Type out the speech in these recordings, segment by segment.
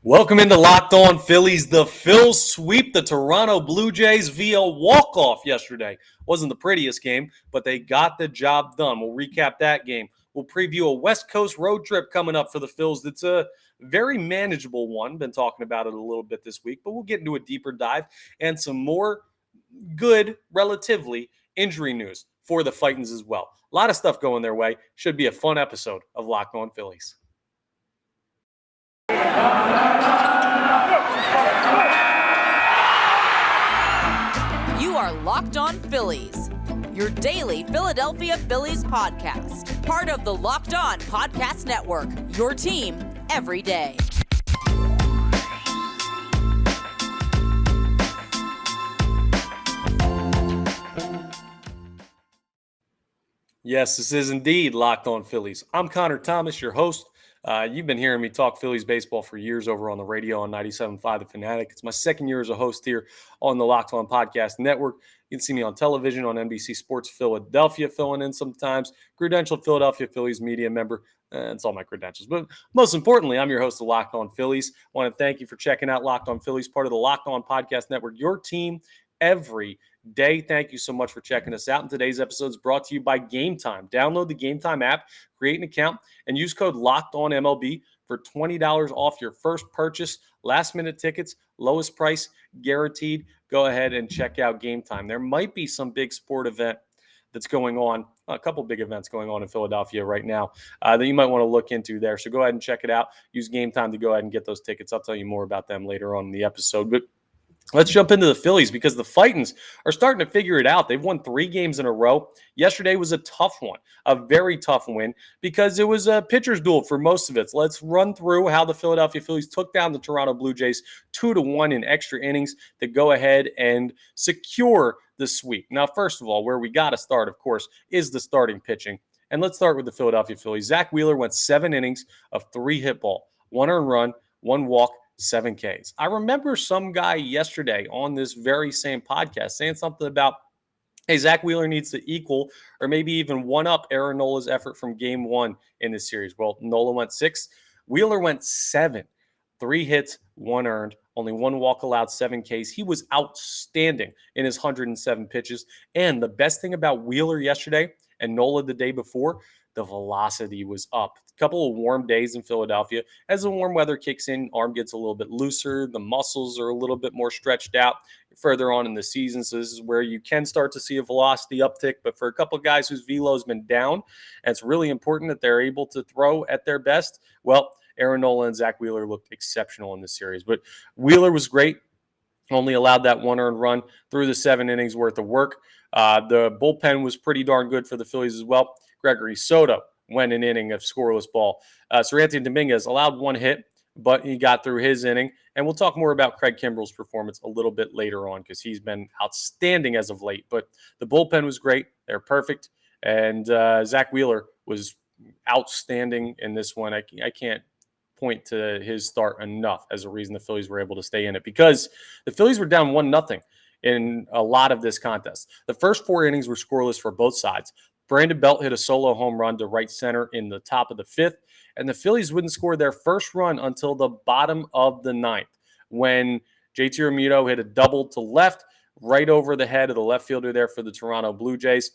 Welcome into Locked On Phillies. The Phils sweep the Toronto Blue Jays via walk-off yesterday. Wasn't the prettiest game, but they got the job done. We'll recap that game. We'll preview a West Coast road trip coming up for the Phils. That's a very manageable one. Been talking about it a little bit this week, but we'll get into a deeper dive and some more good, relatively, injury news for the Fightins as well. A lot of stuff going their way. Should be a fun episode of Locked On Phillies. You are Locked On Phillies, your daily Philadelphia Phillies podcast. Part of the Locked On Podcast Network, your team every day. Yes, this is indeed Locked On Phillies. I'm Connor Thomas, your host. You've been hearing me talk Phillies baseball for years over on the radio on 97.5 The Fanatic. It's my second year as a host here on the Locked On Podcast Network. You can see me on television on NBC Sports Philadelphia, filling in sometimes. Credentialed Philadelphia Phillies media member. That's all my credentials. But most importantly, I'm your host of Locked On Phillies. I want to thank you for checking out Locked On Phillies, part of the Locked On Podcast Network, your team every day. Thank you so much for checking us out. And today's episode is brought to you by Gametime. Download the Gametime app, create an account, and use code LOCKEDONMLB for $20 off your first purchase. Last minute tickets, lowest price guaranteed. Go ahead and check out Gametime. There might be some big sport event that's going on, a couple big events going on in Philadelphia right now that you might want to look into there. So go ahead and check it out. Use Gametime to go ahead and get those tickets. I'll tell you more about them later on in the episode. But let's jump into the Phillies because the Fightins are starting to figure it out. They've won 3 games in a row. Yesterday was a tough one, a very tough win because it was a pitcher's duel for most of it. So let's run through how the Philadelphia Phillies took down the Toronto Blue Jays 2-1 in extra innings to go ahead and secure the sweep. Now, first of all, where we got to start, of course, is the starting pitching. And let's start with the Philadelphia Phillies. Zack Wheeler went 7 innings of 3 hit ball, 1 earned run, 1 walk, 7 Ks. I remember some guy yesterday on this very same podcast saying something about, hey, Zack Wheeler needs to equal or maybe even one-up Aaron Nola's effort from game 1 in this series. Well, Nola went 6. Wheeler went 7. 3 hits, 1 earned, only 1 walk allowed, 7 Ks. He was outstanding in his 107 pitches. And the best thing about Wheeler yesterday and Nola the day before, the velocity was up. A couple of warm days in Philadelphia. As the warm weather kicks in, arm gets a little bit looser. The muscles are a little bit more stretched out further on in the season. So this is where you can start to see a velocity uptick. But for a couple of guys whose velo has been down, and it's really important that they're able to throw at their best, well, Aaron Nola and Zack Wheeler looked exceptional in this series. But Wheeler was great. Only allowed that 1 earned run through the 7 innings worth of work. The bullpen was pretty darn good for the Phillies as well. Gregory Soto went an inning of scoreless ball. Seranthony Dominguez allowed 1 hit, but he got through his inning. And we'll talk more about Craig Kimbrell's performance a little bit later on because he's been outstanding as of late. But the bullpen was great. They're perfect. And Zack Wheeler was outstanding in this one. I can't point to his start enough as a reason the Phillies were able to stay in it because the Phillies were down 1-0 in a lot of this contest. The first 4 innings were scoreless for both sides. Brandon Belt hit a solo home run to right center in the top of the 5th, and the Phillies wouldn't score their first run until the bottom of the 9th when JT Realmuto hit a double to left, right over the head of the left fielder there for the Toronto Blue Jays.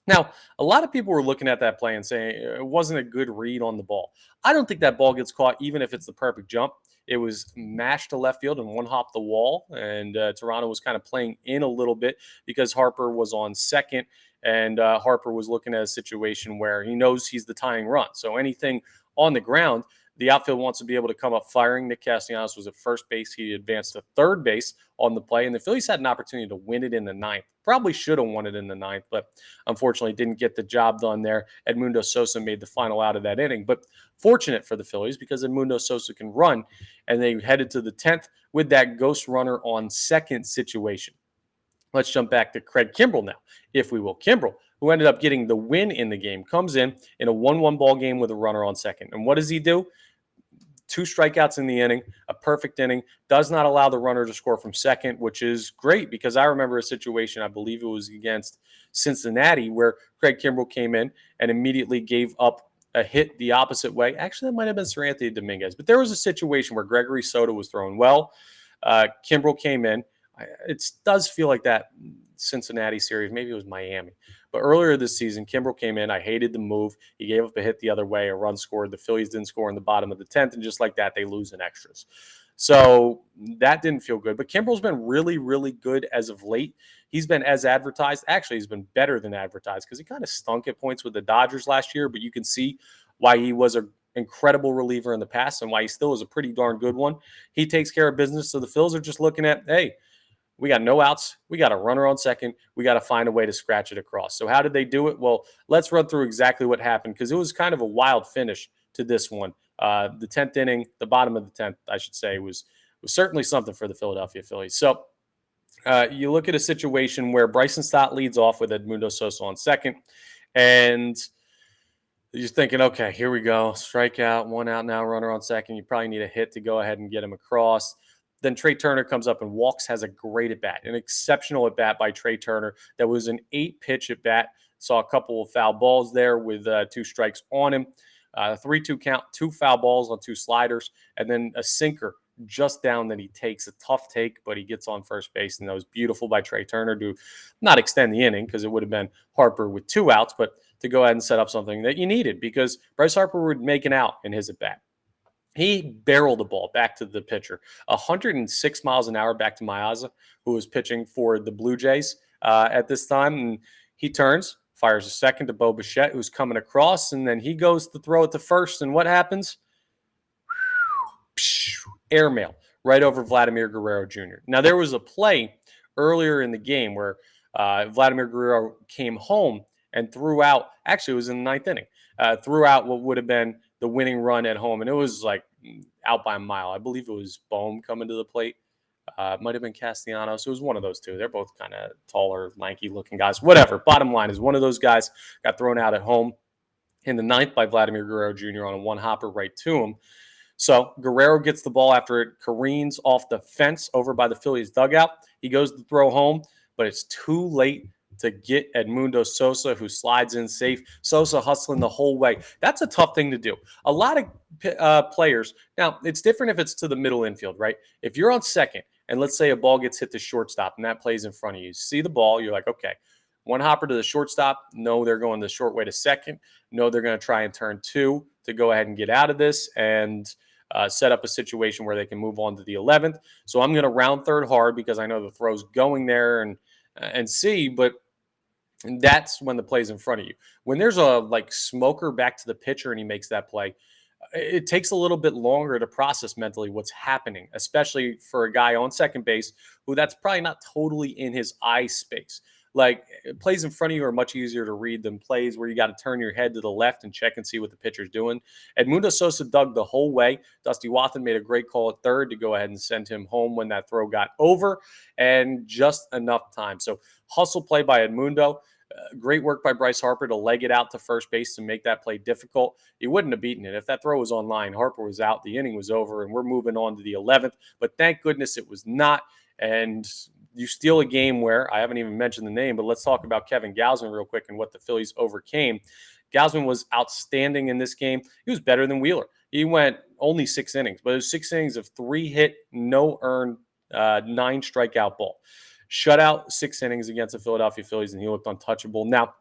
Now, a lot of people were looking at that play and saying it wasn't a good read on the ball. I don't think that ball gets caught even if it's the perfect jump. It was mashed to left field and one hopped the wall, and Toronto was kind of playing in a little bit because Harper was on second, and Harper was looking at a situation where he knows he's the tying run. So anything on the ground, the outfield wants to be able to come up firing. Nick Castellanos was at first base. He advanced to third base on the play, and the Phillies had an opportunity to win it in the 9th. Probably should have won it in the 9th, but unfortunately didn't get the job done there. Edmundo Sosa made the final out of that inning. But fortunate for the Phillies because Edmundo Sosa can run, and they headed to the 10th with that ghost runner on second situation. Let's jump back to Craig Kimbrell now, if we will. Kimbrell, who ended up getting the win in the game, comes in a 1-1 ball game with a runner on second. And what does he do? 2 strikeouts in the inning, a perfect inning, does not allow the runner to score from second, which is great because I remember a situation, I believe it was against Cincinnati, where Craig Kimbrell came in and immediately gave up a hit the opposite way. Actually, that might have been Sir Anthony Dominguez, but there was a situation where Gregory Soto was throwing well. Kimbrel came in. It does feel like that Cincinnati series. Maybe it was Miami. But earlier this season, Kimbrel came in. I hated the move. He gave up a hit the other way. A run scored. The Phillies didn't score in the bottom of the 10th. And just like that, they lose in extras. So that didn't feel good. But Kimbrel's been really, really good as of late. He's been as advertised. Actually, he's been better than advertised because he kind of stunk at points with the Dodgers last year. But you can see why he was an incredible reliever in the past and why he still is a pretty darn good one. He takes care of business. So the Phils are just looking at, hey, we got no outs. We got a runner on second. We got to find a way to scratch it across. So how did they do it? Well, let's run through exactly what happened because it was kind of a wild finish to this one. The 10th inning, the bottom of the 10th, I should say, was certainly something for the Philadelphia Phillies. So you look at a situation where Bryson Stott leads off with Edmundo Sosa on second, and you're thinking, okay, here we go. Strikeout, 1 out now, runner on second. You probably need a hit to go ahead and get him across. Then Trey Turner comes up and walks, has a great at-bat, an exceptional at-bat by Trey Turner. That was an 8-pitch at-bat. Saw a couple of foul balls there with 2 strikes on him. 3-2 count, 2 foul balls on 2 sliders, and then a sinker just down that he takes. A tough take, but he gets on first base, and that was beautiful by Trey Turner to not extend the inning because it would have been Harper with 2 outs, but to go ahead and set up something that you needed because Bryce Harper would make an out in his at-bat. He barreled the ball back to the pitcher, 106 miles an hour back to Miaza, who was pitching for the Blue Jays at this time. And he turns, fires a second to Bo Bichette, who's coming across, and then he goes to throw it to first. And what happens? Airmail right over Vladimir Guerrero Jr. Now, there was a play earlier in the game where Vladimir Guerrero came home and threw out, actually it was in the 9th inning, threw out what would have been the winning run at home. And it was like out by a mile. I believe it was Bohm coming to the plate. It might have been Castellanos. It was one of those two. They're both kind of taller, lanky looking guys. Whatever. Bottom line is one of those guys got thrown out at home in the 9th by Vladimir Guerrero Jr. on a 1-hopper right to him. So Guerrero gets the ball after it careens off the fence over by the Phillies dugout. He goes to throw home, but it's too late to get Edmundo Sosa, who slides in safe. Sosa hustling the whole way. That's a tough thing to do. A lot of players, now it's different if it's to the middle infield, right? If you're on second, and let's say a ball gets hit to shortstop, and that plays in front of you. You see the ball, you're like, okay, 1 hopper to the shortstop. No, they're going the short way to second. No, they're going to try and turn 2 to go ahead and get out of this and set up a situation where they can move on to the 11th. So I'm going to round third hard because I know the throw's going there and see, but that's when the play's in front of you. When there's a smoker back to the pitcher and he makes that play, it takes a little bit longer to process mentally what's happening, especially for a guy on second base who that's probably not totally in his eye space. Like plays in front of you are much easier to read than plays where you got to turn your head to the left and check and see what the pitcher's doing. Edmundo Sosa dug the whole way. Dusty Wathan made a great call at third to go ahead and send him home when that throw got over, and just enough time. So hustle play by Edmundo. Great work by Bryce Harper to leg it out to first base to make that play difficult. He wouldn't have beaten it. If that throw was on line, Harper was out, the inning was over, and we're moving on to the 11th. But thank goodness it was not. And you steal a game where, I haven't even mentioned the name, but let's talk about Kevin Gausman real quick and what the Phillies overcame. Gausman was outstanding in this game. He was better than Wheeler. He went only 6 innings, but it was 6 innings of 3 hit, no earned, 9 strikeout ball. Shutout 6 innings against the Philadelphia Phillies, and he looked untouchable. Now,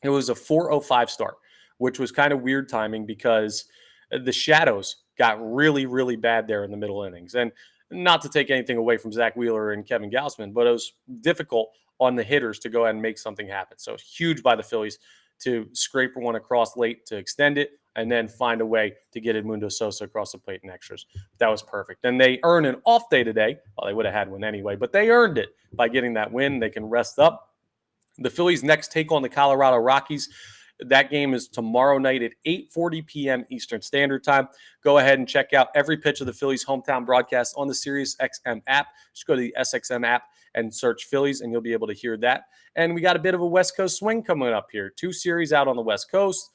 it was a 4:05 start, which was kind of weird timing because the shadows got really, really bad there in the middle innings. And not to take anything away from Zack Wheeler and Kevin Gausman, but it was difficult on the hitters to go ahead and make something happen. So huge by the Phillies to scrape one across late to extend it and then find a way to get Edmundo Sosa across the plate in extras. That was perfect. And they earn an off day today. Well, they would have had one anyway, but they earned it by getting that win. They can rest up. The Phillies next take on the Colorado Rockies. That game is tomorrow night at 8:40 p.m. Eastern Standard Time. Go ahead and check out every pitch of the Phillies hometown broadcast on the Sirius XM app. Just go to the SXM app and search Phillies, and you'll be able to hear that. And we got a bit of a West Coast swing coming up here. 2 series out on the West Coast.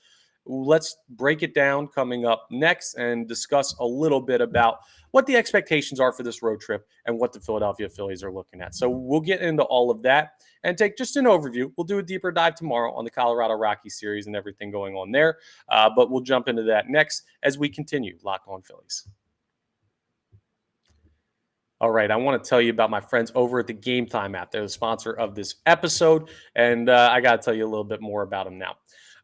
let's break it down coming up next and discuss a little bit about what the expectations are for this road trip and what the Philadelphia Phillies are looking at. So we'll get into all of that and take just an overview. We'll do a deeper dive tomorrow on the Colorado Rockies series and everything going on there. But we'll jump into that next as we continue Locked On Phillies. All right, I want to tell you about my friends over at the Gametime app. They're the sponsor of this episode, and I got to tell you a little bit more about them now.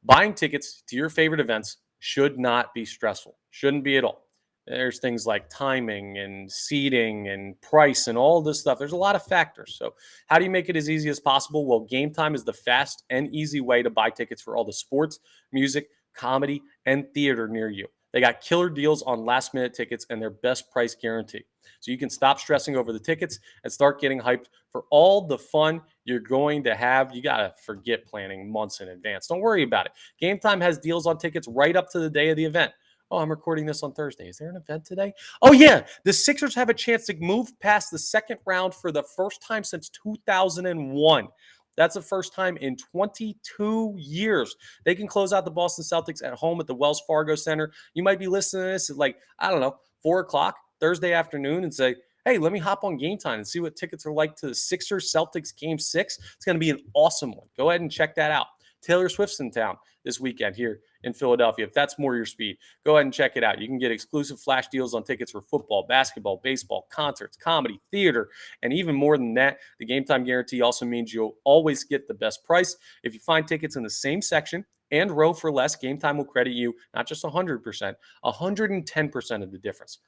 Buying tickets to your favorite events should not be stressful. Shouldn't be at all. There's things like timing and seating and price and all this stuff. There's a lot of factors. So, how do you make it as easy as possible? Well, Gametime is the fast and easy way to buy tickets for all the sports, music, comedy, and theater near you. They got killer deals on last minute tickets and their best price guarantee. So you can stop stressing over the tickets and start getting hyped for all the fun you're going to have. You got to forget planning months in advance. Don't worry about it. Gametime has deals on tickets right up to the day of the event. Oh, I'm recording this on Thursday. Is there an event today? Oh, yeah. The Sixers have a chance to move past the second round for the first time since 2001. That's the first time in 22 years. They can close out the Boston Celtics at home at the Wells Fargo Center. You might be listening to this at 4 o'clock Thursday afternoon and say, hey, let me hop on Gametime and see what tickets are like to the Sixers Celtics Game 6. It's going to be an awesome one. Go ahead and check that out. Taylor Swift's in town this weekend here in Philadelphia. If that's more your speed, go ahead and check it out. You can get exclusive flash deals on tickets for football, basketball, baseball, concerts, comedy, theater, and even more than that. The Gametime guarantee also means you'll always get the best price. If you find tickets in the same section and row for less, Gametime will credit you not just 100%, 110% of the difference.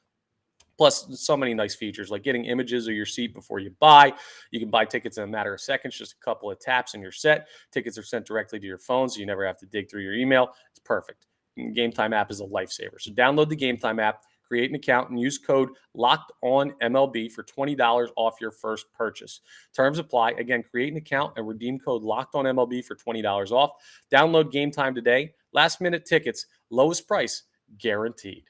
Plus, so many nice features like getting images of your seat before you buy. You can buy tickets in a matter of seconds, just a couple of taps and you're set. Tickets are sent directly to your phone, so you never have to dig through your email. It's perfect. Gametime app is a lifesaver. So download the Gametime app, create an account, and use code LOCKEDONMLB for $20 off your first purchase. Terms apply. Again, create an account and redeem code LOCKEDONMLB for $20 off. Download Gametime today. Last minute tickets, lowest price guaranteed.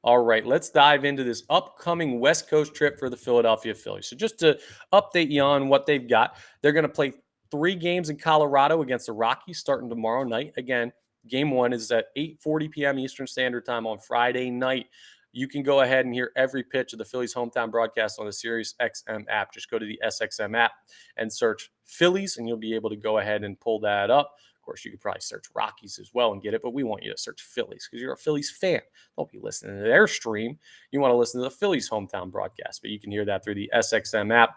All right, let's dive into this upcoming West Coast trip for the Philadelphia Phillies. So just to update you on what they've got, they're going to play 3 games in Colorado against the Rockies starting tomorrow night. Again, game 1 is at 8:40 p.m. Eastern Standard Time on Friday night. You can go ahead and hear every pitch of the Phillies hometown broadcast on the Sirius XM app. Just go to the SXM app and search Phillies, and you'll be able to go ahead and pull that up. Of course, you could probably search Rockies as well and get it, but we want you to search Phillies because you're a Phillies fan. Don't be listening to their stream. You want to listen to the Phillies hometown broadcast, but you can hear that through the SXM app.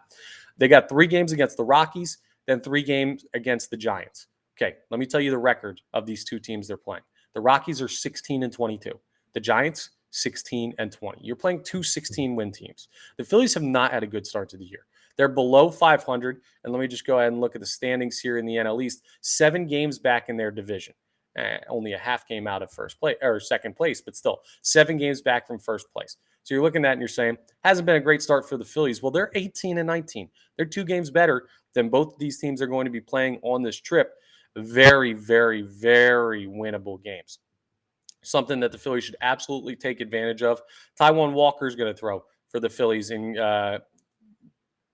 They got 3 games against the Rockies, then 3 games against the Giants. Okay, let me tell you the record of these 2 teams they're playing. The Rockies are 16-22. The Giants, 16-20. You're playing 2 16-win teams. The Phillies have not had a good start to the year. They're below 500. And let me just go ahead and look at the standings here in the NL East. 7 games back in their division. Only a half game out of first place or second place, but still 7 games back from first place. So you're looking at it and you're saying, hasn't been a great start for the Phillies. Well, they're 18-19. They're 2 games better than both of these teams are going to be playing on this trip. Very, very, very winnable games. Something that the Phillies should absolutely take advantage of. Taijuan Walker is going to throw for the Phillies in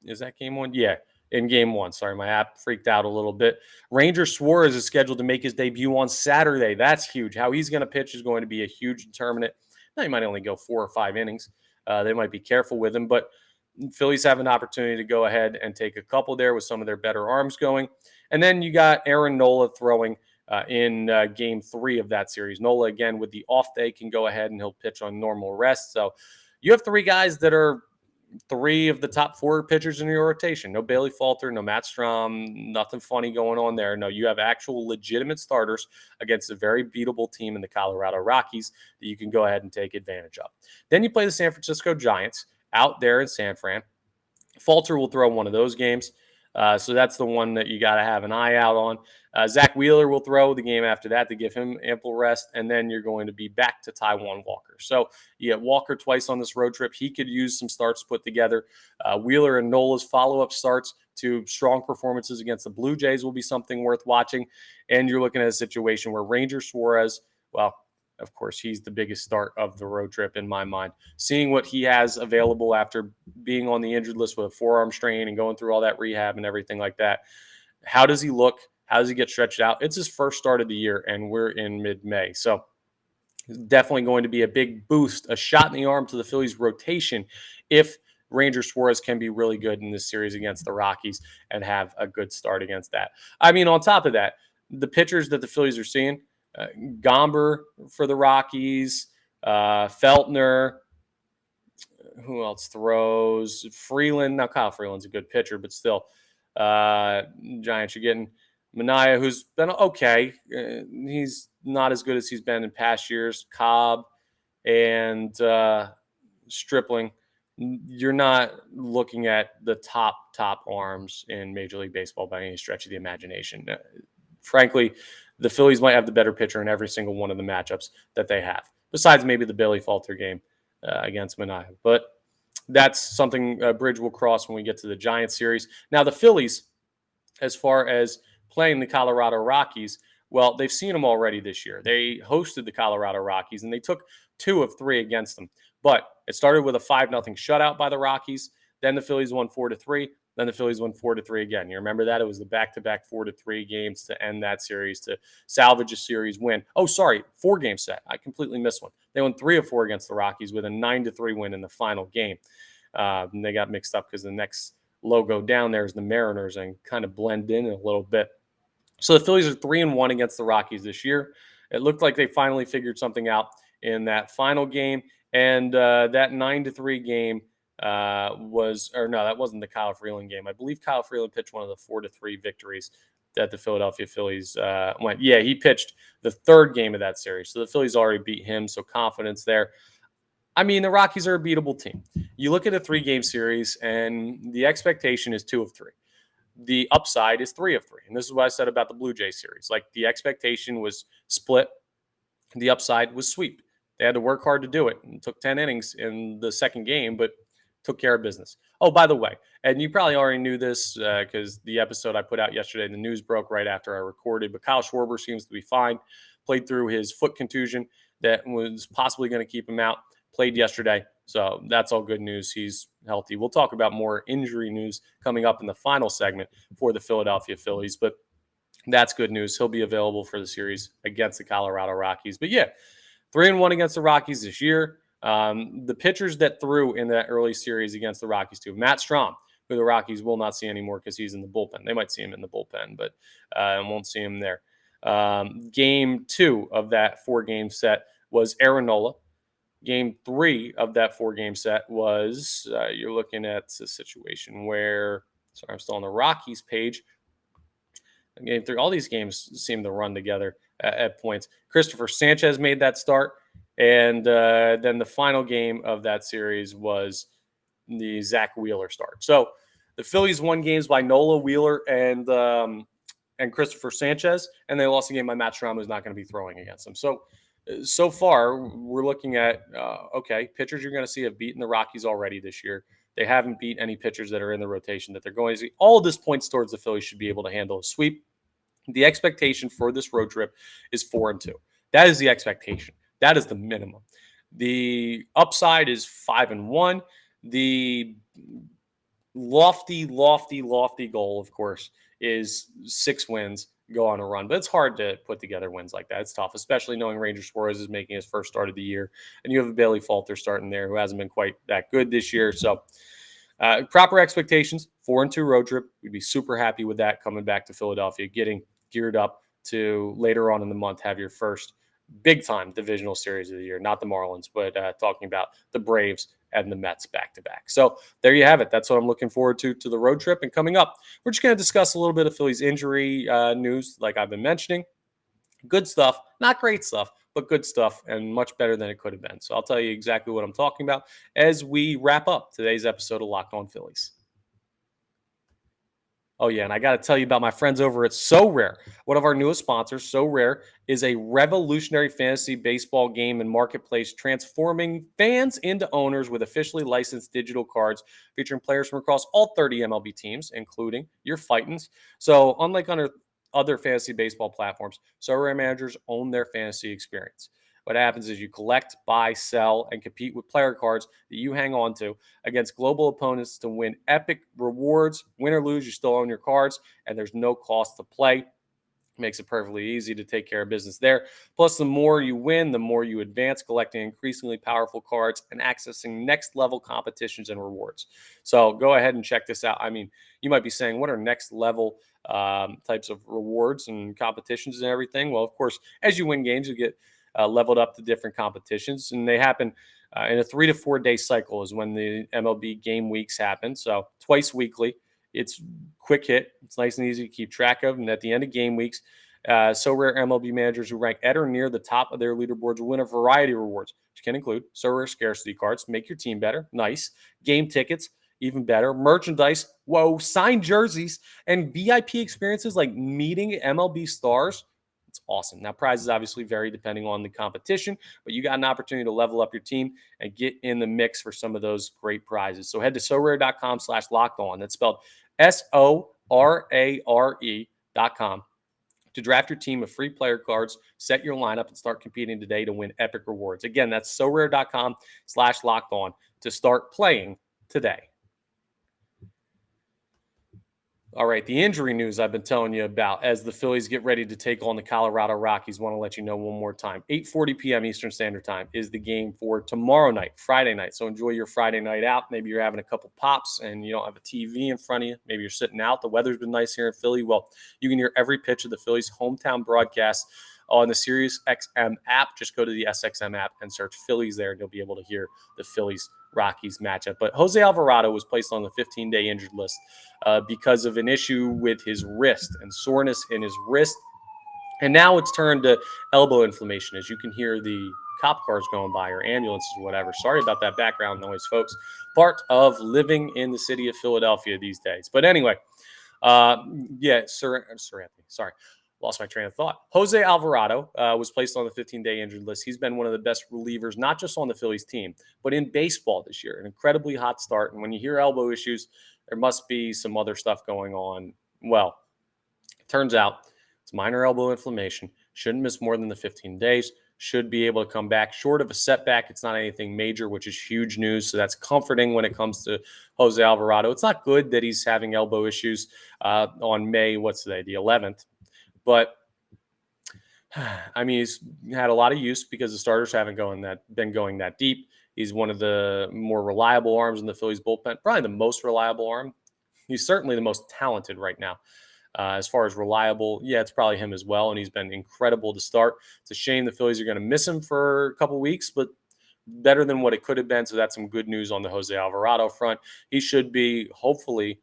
is that game 1? Yeah, in game 1. Sorry, my app freaked out a little bit. Ranger Suarez is scheduled to make his debut on Saturday. That's huge. How he's going to pitch is going to be a huge determinant. Now, he might only go 4 or 5 innings. They might be careful with him, but Phillies have an opportunity to go ahead and take a couple there with some of their better arms going. And then you got Aaron Nola throwing in game 3 of that series. Nola, again, with the off day, can go ahead and he'll pitch on normal rest. So you have 3 guys that are 3 of the top 4 pitchers in your rotation. No Bailey Falter, no Matt Strahm, nothing funny going on there. No, you have actual legitimate starters against a very beatable team in the Colorado Rockies that you can go ahead and take advantage of. Then you play the San Francisco Giants out there in San Fran. Falter will throw one of those games. So that's the one that you got to have an eye out on. Zack Wheeler will throw the game after that to give him ample rest, and then you're going to be back to Taijuan Walker. So you get Walker twice on this road trip. He could use some starts put together. Wheeler and Nola's follow-up starts to strong performances against the Blue Jays will be something worth watching. And you're looking at a situation where Ranger Suarez, well, of course, he's the biggest start of the road trip in my mind. Seeing what he has available after being on the injured list with a forearm strain and going through all that rehab and everything like that. How does he look How does he get stretched out? It's his first start of the year, and we're in mid-May. So definitely going to be a big boost, a shot in the arm to the Phillies rotation if Ranger Suarez can be really good in this series against the Rockies and have a good start against that. I mean, on top of that, the pitchers that the Phillies are seeing, uh, Gomber for the Rockies, Feltner, who else throws? Freeland. Now, Kyle Freeland's a good pitcher, but still, Giants, you're getting Mania, who's been okay. He's not as good as he's been in past years. Cobb and Stripling. You're not looking at the top arms in Major League Baseball by any stretch of the imagination. Frankly, the Phillies might have the better pitcher in every single one of the matchups that they have, besides maybe the Billy Falter game against Mania. But that's something Bridge will cross when we get to the Giants series. Now, the Phillies, as far as playing the Colorado Rockies, well, they've seen them already this year. They hosted the Colorado Rockies, and they took 2 of 3 against them. But it started with a 5-0 shutout by the Rockies. Then the Phillies won 4-3. Then the Phillies won 4-3 again. You remember that? It was the back-to-back 4-3 games to end that series, to salvage a series win. Oh, sorry, 4-game set. I completely missed one. They won 3 of 4 against the Rockies with a 9-3 win in the final game. And they got mixed up because the next logo down there is the Mariners and kind of blend in a little bit. So the Phillies are 3-1 against the Rockies this year. It looked like they finally figured something out in that final game. And that 9-3 game that wasn't the Kyle Freeland game. I believe Kyle Freeland pitched one of the 4-3 victories that the Philadelphia Phillies went. Yeah, he pitched the 3rd game of that series. So the Phillies already beat him. So confidence there. I mean, the Rockies are a beatable team. You look at a 3-game series, and the expectation is 2 of 3. The upside is 3 of 3. And this is what I said about the Blue Jays series. Like, the expectation was split. The upside was sweep. They had to work hard to do it. And took 10 innings in the 2nd game, but took care of business. Oh, by the way, and you probably already knew this because the episode I put out yesterday, the news broke right after I recorded, but Kyle Schwarber seems to be fine. Played through his foot contusion that was possibly going to keep him out. Played yesterday. So that's all good news. He's healthy. We'll talk about more injury news coming up in the final segment for the Philadelphia Phillies, but that's good news. He'll be available for the series against the Colorado Rockies. But yeah, 3-1 against the Rockies this year. The pitchers that threw in that early series against the Rockies too, Matt Strahm, who the Rockies will not see anymore because he's in the bullpen. They might see him in the bullpen, but won't see him there. Game 2 of that 4-game set was Aaron Nola. Game 3 of that 4-game set was, you're looking at a situation where, sorry, I'm still on the Rockies page. Game 3, all these games seem to run together at points. Christopher Sanchez made that start. And then the final game of that series was the Zack Wheeler start. So the Phillies won games by Nola, Wheeler, and Christopher Sanchez, and they lost a game by Matt Strahm, who's not going to be throwing against them. So far, we're looking at, okay, pitchers you're going to see have beaten the Rockies already this year. They haven't beat any pitchers that are in the rotation that they're going to see. All of this points towards the Phillies should be able to handle a sweep. The expectation for this road trip is 4-2. That is the expectation. That is the minimum. The upside is 5-1. The lofty goal, of course, is 6 wins, go on a run. But it's hard to put together wins like that. It's tough, especially knowing Ranger Suarez is making his first start of the year. And you have a Bailey Falter starting there who hasn't been quite that good this year. So proper expectations, 4-2 road trip. We'd be super happy with that coming back to Philadelphia, getting geared up to later on in the month have your first big-time divisional series of the year. Not the Marlins, but talking about the Braves and the Mets back-to-back. So there you have it. That's what I'm looking forward to the road trip. And coming up, we're just going to discuss a little bit of Phillies injury news like I've been mentioning. Good stuff, not great stuff, but good stuff and much better than it could have been. So I'll tell you exactly what I'm talking about as we wrap up today's episode of Locked On Phillies. Oh, yeah, and I got to tell you about my friends over at So Rare. One of our newest sponsors, So Rare, is a revolutionary fantasy baseball game and marketplace transforming fans into owners with officially licensed digital cards featuring players from across all 30 MLB teams, including your Fightins. So unlike other fantasy baseball platforms, So Rare managers own their fantasy experience. What happens is you collect, buy, sell, and compete with player cards that you hang on to against global opponents to win epic rewards. Win or lose, you still own your cards, and there's no cost to play. Makes it perfectly easy to take care of business there. Plus, the more you win, the more you advance, collecting increasingly powerful cards and accessing next level competitions and rewards. So go ahead and check this out. I mean, you might be saying, what are next level types of rewards and competitions and everything? Well, of course, as you win games, you get leveled up to different competitions, and they happen in a 3 to 4 day cycle is when the MLB game weeks happen. So twice weekly. It's quick hit. It's nice and easy to keep track of. And at the end of game weeks, so rare MLB managers who rank at or near the top of their leaderboards will win a variety of rewards, which can include so rare scarcity cards, make your team better, nice, game tickets, even better, merchandise, whoa, signed jerseys, and VIP experiences like meeting MLB stars. It's awesome. Now, prizes obviously vary depending on the competition, but you got an opportunity to level up your team and get in the mix for some of those great prizes. So head to sorare.com/locked on. That's spelled SORARE.com to draft your team of free player cards, set your lineup, and start competing today to win epic rewards. Again, that's sorare.com/locked on to start playing today. All right, the injury news I've been telling you about as the Phillies get ready to take on the Colorado Rockies. Want to let you know one more time. 8:40 p.m. Eastern Standard Time is the game for tomorrow night, Friday night. So enjoy your Friday night out. Maybe you're having a couple pops and you don't have a TV in front of you. Maybe you're sitting out. The weather's been nice here in Philly. Well, you can hear every pitch of the Phillies' hometown broadcast on the Sirius XM app. Just go to the SXM app and search Phillies there, and you'll be able to hear the Phillies Rockies matchup. But Jose Alvarado was placed on the 15-day injured list because of an issue with his wrist and soreness in his wrist. And now it's turned to elbow inflammation, as you can hear the cop cars going by or ambulances or whatever. Sorry about that background noise, folks. Part of living in the city of Philadelphia these days. But anyway, Sir Anthony, sorry. Lost my train of thought. Jose Alvarado was placed on the 15-day injured list. He's been one of the best relievers, not just on the Phillies team, but in baseball this year. An incredibly hot start. And when you hear elbow issues, there must be some other stuff going on. Well, it turns out it's minor elbow inflammation. Shouldn't miss more than the 15 days. Should be able to come back short of a setback. It's not anything major, which is huge news. So that's comforting when it comes to Jose Alvarado. It's not good that he's having elbow issues on May, what's today, the 11th. But I mean, he's had a lot of use because the starters haven't been going that deep. He's one of the more reliable arms in the Phillies bullpen, probably the most reliable arm. He's certainly the most talented right now. As far as reliable, yeah, it's probably him as well, and he's been incredible to start. It's a shame the Phillies are going to miss him for a couple weeks, but better than what it could have been. So that's some good news on the Jose Alvarado front. He should be hopefully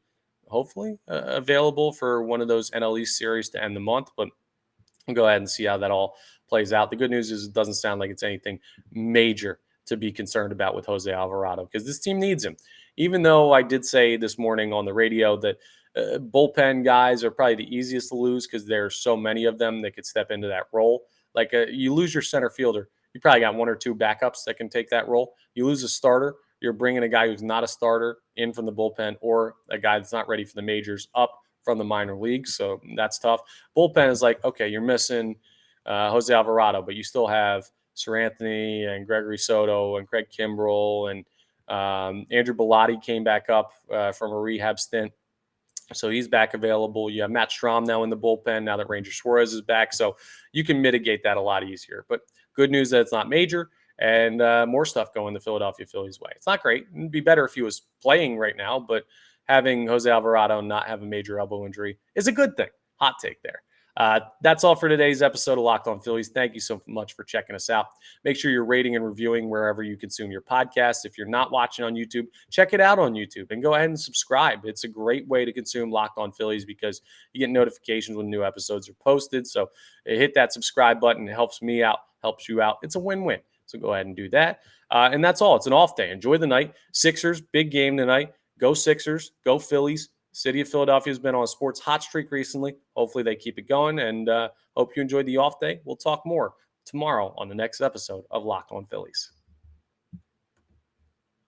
available for one of those NL East series to end the month, but we'll go ahead and see how that all plays out. The good news is it doesn't sound like it's anything major to be concerned about with Jose Alvarado because this team needs him. Even though I did say this morning on the radio that bullpen guys are probably the easiest to lose because there's so many of them that could step into that role. Like you lose your center fielder, you probably got one or two backups that can take that role. You lose a starter, you're bringing a guy who's not a starter in from the bullpen or a guy that's not ready for the majors up from the minor leagues. So that's tough. Bullpen is like, okay, you're missing Jose Alvarado, but you still have Sir Anthony and Gregory Soto and Craig Kimbrell and Andrew Bellotti came back up from a rehab stint. So he's back available. You have Matt Strahm now in the bullpen now that Ranger Suarez is back. So you can mitigate that a lot easier. But good news that it's not major and more stuff going the Philadelphia Phillies way. It's not great. It'd be better if he was playing right now, but having Jose Alvarado not have a major elbow injury is a good thing. Hot take there. That's all for today's episode of Locked On Phillies. Thank you so much for checking us out. Make sure you're rating and reviewing wherever you consume your podcast. If you're not watching on YouTube, check it out on YouTube and go ahead and subscribe. It's a great way to consume Locked On Phillies because you get notifications when new episodes are posted. So hit that subscribe button. It helps me out, helps you out. It's a win-win. So go ahead and do that. And that's all. It's an off day. Enjoy the night. Sixers, big game tonight. Go Sixers. Go Phillies. City of Philadelphia has been on a sports hot streak recently. Hopefully they keep it going, and hope you enjoyed the off day. We'll talk more tomorrow on the next episode of Locked On Phillies.